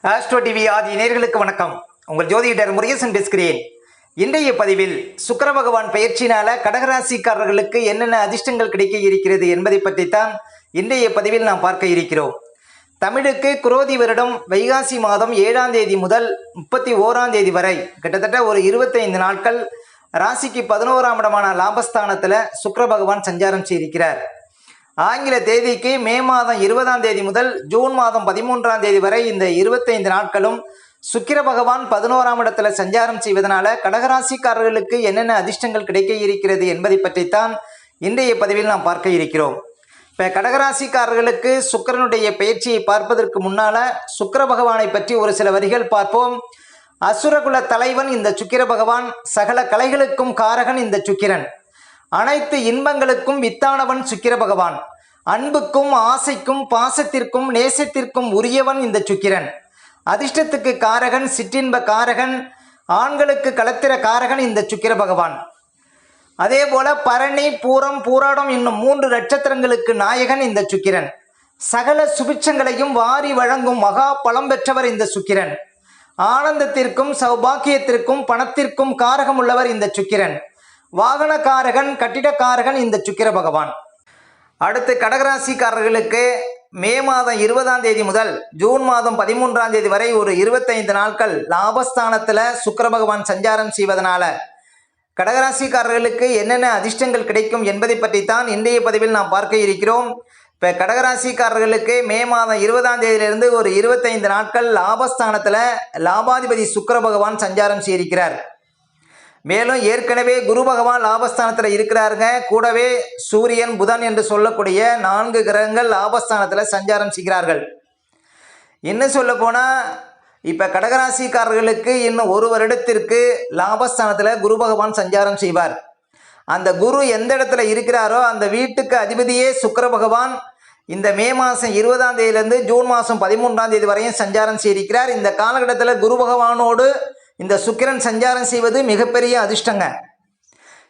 Astro TV ஆதி நேயர்களுக்கு வணக்கம். உங்கள் ஜோதிடர் முருகேசன் பேசுகிறேன். இன்றைய பதிவில் சுக்கிர பகவான் பயிற்சியினால கடகராசிக்காரர்களுக்கு என்னென்ன அதிர்ஷ்டங்கள் கிடைக்க இருக்கிறது என்பதை பற்றித்தான் இன்றைய பதிவில் நாம் பார்க்க இருக்கிறோம். தமிழுக்கு குரோதி வருடம் வைகாசி மாதம் 7ஆம் தேதி முதல் 31ஆம் தேதி வரை கிட்டத்தட்ட ஒரு 25 நாட்கள் ராசிக்கு 11ஆம் இடமான லாபஸ்தானத்தில் சுக்கிர பகவான் சஞ்சாரம் செய்திருக்கிறார். ஆங்கில தேதிக்கு மே மாதம் 20ஆம் தேதி முதல் ஜூன் மாதம் 13ஆம் தேதி வரை இந்த 25 நாட்களும் சுக்கிர பகவான் 11ஆம் இடத்துல சஞ்சாரம் செய்வதனால கடகராசிக்காரர்களுக்கு என்னென்ன அதிர்ஷ்டங்கள் கிடைக்க இருக்கிறது என்பதை பற்றித்தான் இன்றைய பதிவில் நாம் பார்க்க இருக்கிறோம். இப்போ கடகராசிக்காரர்களுக்கு சுக்கிரனுடைய பயிற்சியை பார்ப்பதற்கு முன்னால சுக்கிர பகவானை பற்றி ஒரு சில வரிகள் பார்ப்போம். அசுரகுல தலைவன் இந்த சுக்கிர பகவான், சகல கலைகளுக்கும் காரகன் இந்த சுக்கிரன், அனைத்து இன்பங்களுக்கும் வித்தானவன் சுக்கிர பகவான், அன்புக்கும் ஆசைக்கும் பாசத்திற்கும் நேசத்திற்கும் உரியவன் இந்த சுக்கிரன், அதிர்ஷ்டத்துக்கு காரகன், சிற்றின்ப காரகன், ஆண்களுக்கு களத்திர காரகன் இந்த சுக்கிர பகவான். அதே போல பரணி பூரம் பூராடம் என்னும் 3 நட்சத்திரங்களுக்கு நாயகன் இந்த சுக்கிரன், சகல சுபிட்சங்களையும் வாரி வழங்கும் மகா பலம் பெற்றவர் இந்த சுக்கிரன், ஆனந்தத்திற்கும் சௌபாக்கியத்திற்கும் பணத்திற்கும் காரகம் உள்ளவர் இந்த சுக்கிரன், வாகனக்காரகன் கட்டிடக்காரகன் இந்த சுக்கிர பகவான். அடுத்து கடகராசிக்காரர்களுக்கு மே மாதம் 20ஆம் தேதி முதல் ஜூன் மாதம் 13ஆம் தேதி வரை ஒரு 25 நாட்கள் லாபஸ்தானத்தில் சுக்கிர பகவான் சஞ்சாரம் செய்வதனால கடகராசிக்காரர்களுக்கு என்னென்ன அதிர்ஷ்டங்கள் கிடைக்கும் என்பதை பற்றித்தான் இன்றைய பதிவில் நாம் பார்க்க இருக்கிறோம். இப்போ கடகராசிக்காரர்களுக்கு மே மாதம் 20ஆம் தேதியிலிருந்து ஒரு 25 நாட்கள் லாபஸ்தானத்தில் லாபாதிபதி சுக்கிர பகவான் சஞ்சாரம் செய்திருக்கிறார். மேலும் ஏற்கனவே குரு பகவான் லாபஸ்தானத்தில் இருக்கிறாருங்க. கூடவே சூரியன் புதன் என்று சொல்லக்கூடிய 4 கிரகங்கள் லாபஸ்தானத்தில் சஞ்சாரம் செய்கிறார்கள். இன்னும் சொல்ல போனால் இப்போ கடகராசிக்காரர்களுக்கு இன்னும் 1 வருடத்திற்கு லாபஸ்தானத்தில் குரு பகவான் சஞ்சாரம் செய்வார். அந்த குரு எந்த இடத்துல இருக்கிறாரோ அந்த வீட்டுக்கு அதிபதியே சுக்கிர பகவான் இந்த மே மாதம் 20ஆம் தேதியிலிருந்து ஜூன் மாதம் 13ஆம் தேதி வரையும் சஞ்சாரம் செய்திருக்கிறார். இந்த காலகட்டத்தில் குரு பகவானோடு இந்த சுக்கிரன் சஞ்சாரம் செய்வது மிகப்பெரிய அதிர்ஷ்டங்க.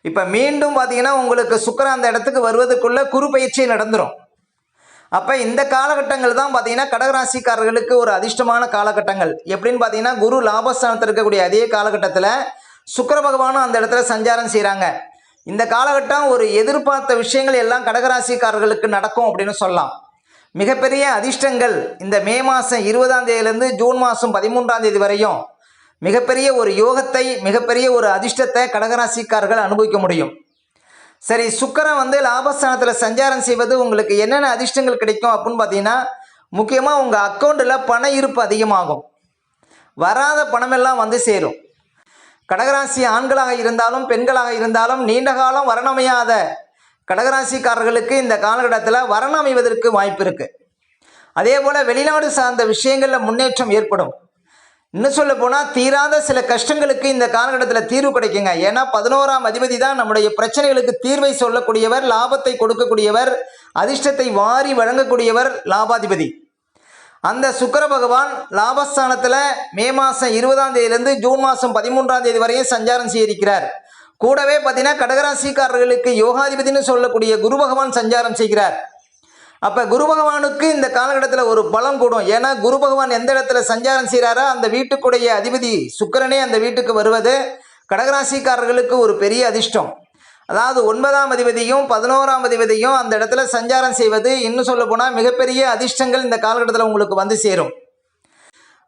இப்போ மீண்டும் பார்த்தீங்கன்னா உங்களுக்கு சுக்கிரன் அந்த இடத்துக்கு வருவதற்குள்ள குரு பயிற்சி நடந்துடும். அப்போ இந்த காலகட்டங்கள் தான் பார்த்தீங்கன்னா கடகராசிக்காரர்களுக்கு ஒரு அதிர்ஷ்டமான காலகட்டங்கள். எப்படின்னு பார்த்தீங்கன்னா குரு லாபஸ்தானத்தில் இருக்கக்கூடிய அதே காலகட்டத்தில் சுக்கிர பகவானும் அந்த இடத்துல சஞ்சாரம் செய்கிறாங்க. இந்த காலகட்டம் ஒரு எதிர்பார்த்த விஷயங்கள் எல்லாம் கடகராசிக்காரர்களுக்கு நடக்கும் அப்படின்னு சொல்லலாம். மிகப்பெரிய அதிர்ஷ்டங்கள் இந்த மே மாதம் 20ஆம் தேதியிலேருந்து ஜூன் மாதம் 13ஆம் தேதி வரையும் மிகப்பெரிய ஒரு யோகத்தை, மிகப்பெரிய ஒரு அதிர்ஷ்டத்தை கடகராசிக்காரர்கள் அனுபவிக்க முடியும். சரி, சுக்கிரன் லாபஸ்தானத்தில் சஞ்சாரம் செய்வது உங்களுக்கு என்னென்ன அதிர்ஷ்டங்கள் கிடைக்கும் அப்படின்னு பார்த்தீங்கன்னா, முக்கியமாக உங்கள் அக்கௌண்ட்டில் பண இருப்பு அதிகமாகும், வராத பணமெல்லாம் சேரும். கடகராசி ஆண்களாக இருந்தாலும் பெண்களாக இருந்தாலும் நீண்ட காலம் வரணமையாத கடகராசிக்காரர்களுக்கு இந்த காலகட்டத்தில் வரணம் அமைவதற்கு வாய்ப்பு இருக்குது. அதே போல் வெளிநாடு சார்ந்த விஷயங்களில் முன்னேற்றம் ஏற்படும். இன்னும் சொல்ல போனால் தீராத சில கஷ்டங்களுக்கு இந்த காலகட்டத்தில் தீர்வு கிடைக்குங்க. ஏன்னா 11ஆம் அதிபதி தான் நம்முடைய பிரச்சனைகளுக்கு தீர்வை சொல்லக்கூடியவர், லாபத்தை கொடுக்கக்கூடியவர், அதிர்ஷ்டத்தை வாரி வழங்கக்கூடியவர் லாபாதிபதி. அந்த சுக்கிர பகவான் லாபஸ்தானத்தில் மே மாதம் 20ஆம் தேதியிலிருந்து ஜூன் மாதம் 13ஆம் தேதி வரையும் சஞ்சாரம் செய்திருக்கிறார். கூடவே பார்த்தீங்கன்னா கடகராசிக்காரர்களுக்கு யோகாதிபதினு சொல்லக்கூடிய குரு பகவான் சஞ்சாரம் செய்கிறார். அப்போ குரு பகவானுக்கு இந்த காலகட்டத்தில் ஒரு பலம் கூடும். ஏன்னா குரு பகவான் எந்த இடத்துல சஞ்சாரம் செய்கிறாரோ அந்த வீட்டுக்குடைய அதிபதி சுக்கிரனே அந்த வீட்டுக்கு வருவது கடகராசிக்காரர்களுக்கு ஒரு பெரிய அதிர்ஷ்டம். அதாவது 9ஆம் அதிபதியும் 11ஆம் அதிபதியும் அந்த இடத்துல சஞ்சாரம் செய்வது இன்னும் சொல்ல போனால் மிகப்பெரிய அதிர்ஷ்டங்கள் இந்த காலகட்டத்தில் உங்களுக்கு சேரும்.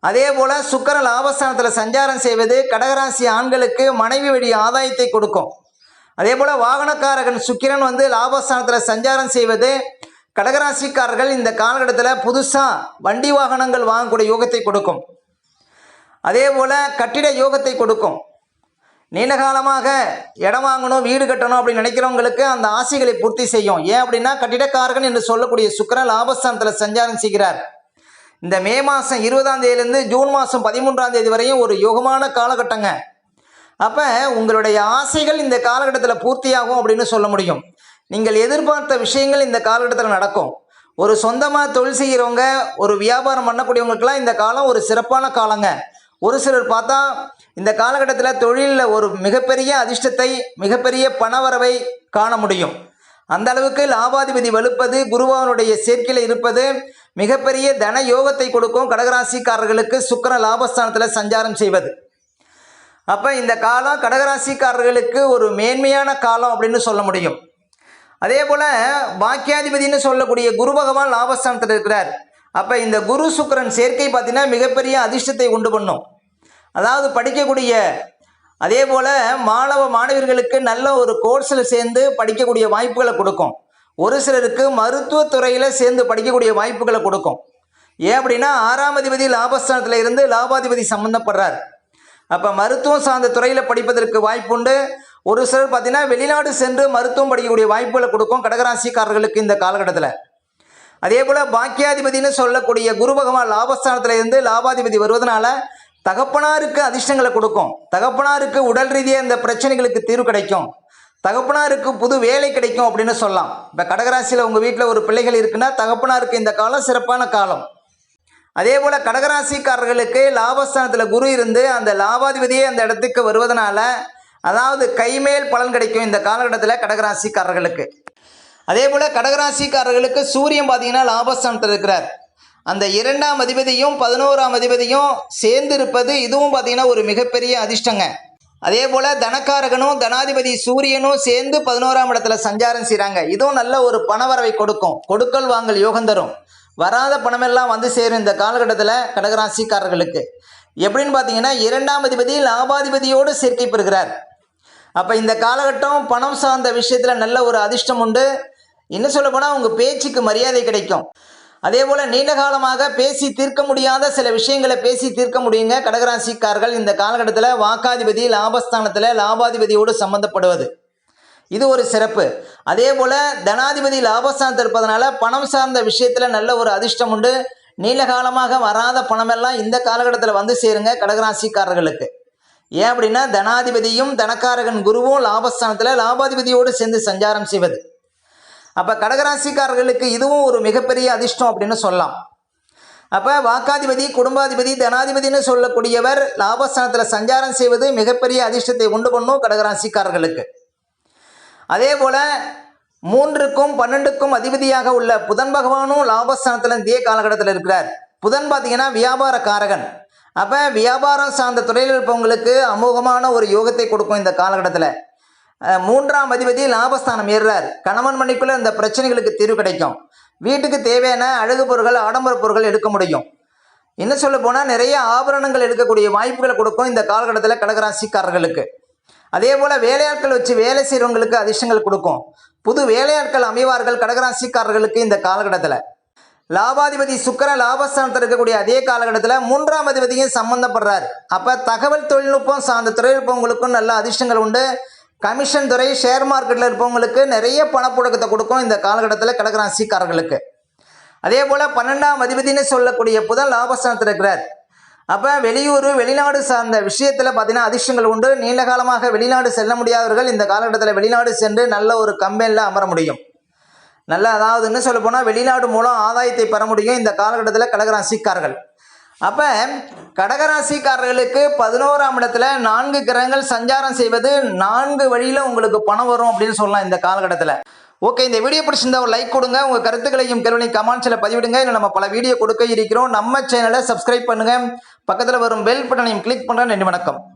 அதே போல் சுக்கிரன் லாபஸ்தானத்தில் சஞ்சாரம் செய்வது கடகராசி ஆண்களுக்கு மனைவி வழி ஆதாயத்தை கொடுக்கும். அதே போல் வாகனக்காரகன் சுக்கிரன் லாபஸ்தானத்தில் சஞ்சாரம் செய்வது கடகராசிக்காரர்கள் இந்த காலகட்டத்தில் புதுசாக வண்டி வாகனங்கள் வாங்கக்கூடிய யோகத்தை கொடுக்கும். அதே போல் கட்டிட யோகத்தை கொடுக்கும். நீண்ட காலமாக இடம் வாங்கணும், வீடு கட்டணும் அப்படின்னு நினைக்கிறவங்களுக்கு அந்த ஆசைகளை பூர்த்தி செய்யும். ஏன் அப்படின்னா கட்டிடக்காரகன் என்று சொல்லக்கூடிய சுக்கிரன் லாபஸ்தானத்தில் சஞ்சாரம் செய்கிறார். இந்த மே மாதம் 20ஆம் தேதியிலிருந்து ஜூன் மாதம் 13ஆம் தேதி வரையும் ஒரு யோகமான காலகட்டங்க. அப்போ உங்களுடைய ஆசைகள் இந்த காலகட்டத்தில் பூர்த்தியாகும் அப்படின்னு சொல்ல முடியும். நீங்கள் எதிர்பார்த்த விஷயங்கள் இந்த காலகட்டத்தில் நடக்கும். ஒரு சொந்தமாக தொழில் செய்கிறவங்க, ஒரு வியாபாரம் பண்ணக்கூடியவங்களுக்கெல்லாம் இந்த காலம் ஒரு சிறப்பான காலங்க. ஒரு சிலர் பார்த்தா இந்த காலகட்டத்தில் தொழிலில் ஒரு மிகப்பெரிய அதிர்ஷ்டத்தை, மிகப்பெரிய பணவரவை காண முடியும். அந்த அளவுக்கு லாபாதிபதி வலுப்பது, குருபவனுடைய சேர்க்கையில் இருப்பது மிகப்பெரிய தன யோகத்தை கொடுக்கும் கடகராசிக்காரர்களுக்கு சுக்கிரன் லாபஸ்தானத்தில் சஞ்சாரம் செய்வது. அப்போ இந்த காலம் கடகராசிக்காரர்களுக்கு ஒரு மேன்மையான காலம் அப்படின்னு சொல்ல முடியும். அதே போல் பாக்கியாதிபதினு சொல்லக்கூடிய குரு பகவான் லாபஸ்தானத்தில் இருக்கிறார். அப்போ இந்த குரு சுக்கிரன் சேர்க்கை பார்த்தீங்கன்னா மிகப்பெரிய அதிர்ஷ்டத்தை உண்டு பண்ணும். அதாவது படிக்கக்கூடிய அதே போல் மாணவ மாணவர்களுக்கு நல்ல ஒரு கோர்ஸில் சேர்ந்து படிக்கக்கூடிய வாய்ப்புகளை கொடுக்கும். ஒரு சிலருக்கு மருத்துவத்துறையில் சேர்ந்து படிக்கக்கூடிய வாய்ப்புகளை கொடுக்கும். ஏன் அப்படின்னா 6ஆம் அதிபதி லாபஸ்தானத்தில் இருந்து லாபாதிபதி சம்மந்தப்படுறார். அப்போ மருத்துவம் சார்ந்த துறையில் படிப்பதற்கு வாய்ப்புண்டு. ஒரு சிலர் பார்த்தீங்கன்னா வெளிநாடு சென்று மருத்துவம் படிக்கக்கூடிய வாய்ப்புகளை கொடுக்கும் கடகராசிக்காரர்களுக்கு இந்த காலகட்டத்தில். அதே போல் பாக்கியாதிபதினு சொல்லக்கூடிய குரு பகவான் லாபஸ்தானத்தில் இருந்து லாபாதிபதி வருவதனால தகப்பனாருக்கு அதிர்ஷ்டங்களை கொடுக்கும். தகப்பனாருக்கு உடல் ரீதியாக இந்த பிரச்சனைகளுக்கு தீர்வு கிடைக்கும். தகப்பனாருக்கு புது வேலை கிடைக்கும் அப்படின்னு சொல்லலாம். இப்போ கடகராசியில் உங்கள் வீட்டில் ஒரு பிள்ளைகள் இருக்குன்னா தகப்பனாருக்கு இந்த காலம் சிறப்பான காலம். அதே போல் கடகராசிக்காரர்களுக்கு லாபஸ்தானத்தில் குரு இருந்து அந்த லாபாதிபதியே அந்த இடத்துக்கு வருவதனால அதாவது கைமேல் பலன் கிடைக்கும் இந்த காலகட்டத்தில் கடகராசிக்காரர்களுக்கு. அதே போல் கடகராசிக்காரர்களுக்கு சூரியன் பார்த்தீங்கன்னா லாபஸ்தானத்தில் இருக்கிறார். அந்த 2ஆம் அதிபதியும் 11ஆம் அதிபதியும் சேர்ந்து இருப்பது இதுவும் பார்த்தீங்கன்னா ஒரு மிகப்பெரிய அதிர்ஷ்டங்க. அதே போல் தனக்காரகனும் தனாதிபதி சூரியனும் சேர்ந்து 11ஆம் இடத்துல சஞ்சாரம் செய்கிறாங்க. இதுவும் நல்ல ஒரு பணவரவை கொடுக்கும். கொடுக்கல் வாங்கல் யோகம் தரும். வராத பணமெல்லாம் வந்து சேரும் இந்த காலகட்டத்தில் கடகராசிக்காரர்களுக்கு. எப்படின்னு பார்த்தீங்கன்னா 2ஆம் அதிபதி லாபாதிபதியோடு சேர்க்கை பெறுகிறார். அப்போ இந்த காலகட்டம் பணம் சார்ந்த விஷயத்தில் நல்ல ஒரு அதிர்ஷ்டம் உண்டு. இன்னும் சொல்ல போனால் உங்கள் பேச்சுக்கு மரியாதை கிடைக்கும். அதே போல் நீண்ட காலமாக பேசி தீர்க்க முடியாத சில விஷயங்களை பேசி தீர்க்க முடியுங்க கடகராசிக்காரர்கள் இந்த காலகட்டத்தில். வாக்காதிபதி லாபஸ்தானத்தில் லாபாதிபதியோடு சம்பந்தப்படுவது இது ஒரு சிறப்பு. அதே போல் தனாதிபதி லாபஸ்தானத்தில் இருப்பதனால பணம் சார்ந்த விஷயத்தில் நல்ல ஒரு அதிர்ஷ்டம் உண்டு. நீண்ட காலமாக வராத பணமெல்லாம் இந்த காலகட்டத்தில் வந்து சேருங்க கடகராசிக்காரர்களுக்கு. ஏன் அப்படின்னா தனாதிபதியும் தனக்காரகன் குருவும் லாபஸ்தானத்தில் லாபாதிபதியோடு சேர்ந்து சஞ்சாரம் செய்வது. அப்போ கடகராசிக்காரர்களுக்கு இதுவும் ஒரு மிகப்பெரிய அதிர்ஷ்டம் அப்படின்னு சொல்லலாம். அப்போ வாக்காதிபதி குடும்பாதிபதி தனாதிபதினு சொல்லக்கூடியவர் லாபஸ்தானத்தில் சஞ்சாரம் செய்வது மிகப்பெரிய அதிர்ஷ்டத்தை உண்டு பண்ணும் கடகராசிக்காரர்களுக்கு. அதே போல் 3க்கும் 12க்கும் அதிபதியாக உள்ள புதன் பகவானும் லாபஸ்தானத்தில் இதே காலகட்டத்தில் இருக்கிறார். புதன் பார்த்தீங்கன்னா வியாபார காரகன். அப்போ வியாபாரம் சார்ந்த துறையில் இருப்பவங்களுக்கு அமோகமான ஒரு யோகத்தை கொடுக்கும் இந்த காலகட்டத்தில். 3ஆம் அதிபதி லாபஸ்தானம் ஏறுறார். கணவன் மனைக்குள்ள இந்த பிரச்சனைகளுக்கு தீர்வு கிடைக்கும். வீட்டுக்கு தேவையான அழகு பொருட்கள் ஆடம்பர பொருட்கள் எடுக்க முடியும். இன்னும் சொல்ல போனால் நிறைய ஆபரணங்கள் எடுக்கக்கூடிய வாய்ப்புகளை கொடுக்கும் இந்த காலகட்டத்தில் கடகராசிக்காரர்களுக்கு. அதே போல் வேலையாட்கள் வச்சு வேலை செய்கிறவங்களுக்கு அதிர்ஷ்டங்கள் கொடுக்கும். புது வேலையாட்கள் அமைவார்கள் கடகராசிக்காரர்களுக்கு இந்த காலகட்டத்தில். லாபாதிபதி சுக்கிரன் லாபஸ்தானத்தில் இருக்கக்கூடிய அதே காலகட்டத்தில் 3ஆம் அதிபதியும் சம்பந்தப்படுறார். அப்போ தகவல் தொழில்நுட்பம் சார்ந்த துறையில் இருப்பவங்களுக்கும் நல்ல அதிர்ஷ்டங்கள் உண்டு. கமிஷன் துறை ஷேர் மார்க்கெட்டில் இருப்பவங்களுக்கு நிறைய பணப்புழக்கத்தை கொடுக்கும் இந்த காலகட்டத்தில் கடகராசிக்காரர்களுக்கு. அதே போல் 12ஆம் அதிபதினு சொல்லக்கூடிய புதன் லாபஸ்தானத்தில் இருக்கிறார். அப்போ வெளியூர் வெளிநாடு சார்ந்த விஷயத்தில் பார்த்தீங்கன்னா அதிர்ஷ்டங்கள் உண்டு. நீண்ட காலமாக வெளிநாடு செல்ல முடியாதவர்கள் இந்த காலகட்டத்தில் வெளிநாடு சென்று நல்ல ஒரு கம்பெனியில் அமர முடியும். அதாவது என்ன சொல்ல போனால் வெளிநாடு மூலம் ஆதாயத்தை பெற முடியும் இந்த காலகட்டத்தில் கடகராசிக்காரர்கள். அப்போ கடகராசிக்காரர்களுக்கு 11ஆம் இடத்துல 4 கிரகங்கள் சஞ்சாரம் செய்வது 4 வழியில் உங்களுக்கு பணம் வரும் அப்படின்னு சொல்லலாம் இந்த காலகட்டத்தில். ஓகே, இந்த வீடியோ பிடிச்சிருந்தா ஒரு லைக் கொடுங்க. உங்கள் கருத்துக்களையும் கேள்வியும் கமெண்ட்ஸில் பதிவிடுங்க. இல்லை நம்ம பல வீடியோ கொடுக்க இருக்கிறோம். நம்ம சேனலை சப்ஸ்கிரைப் பண்ணுங்கள். பக்கத்தில் வரும் பெல் பட்டனையும் கிளிக் பண்ணுறேன். நன்றி, வணக்கம்.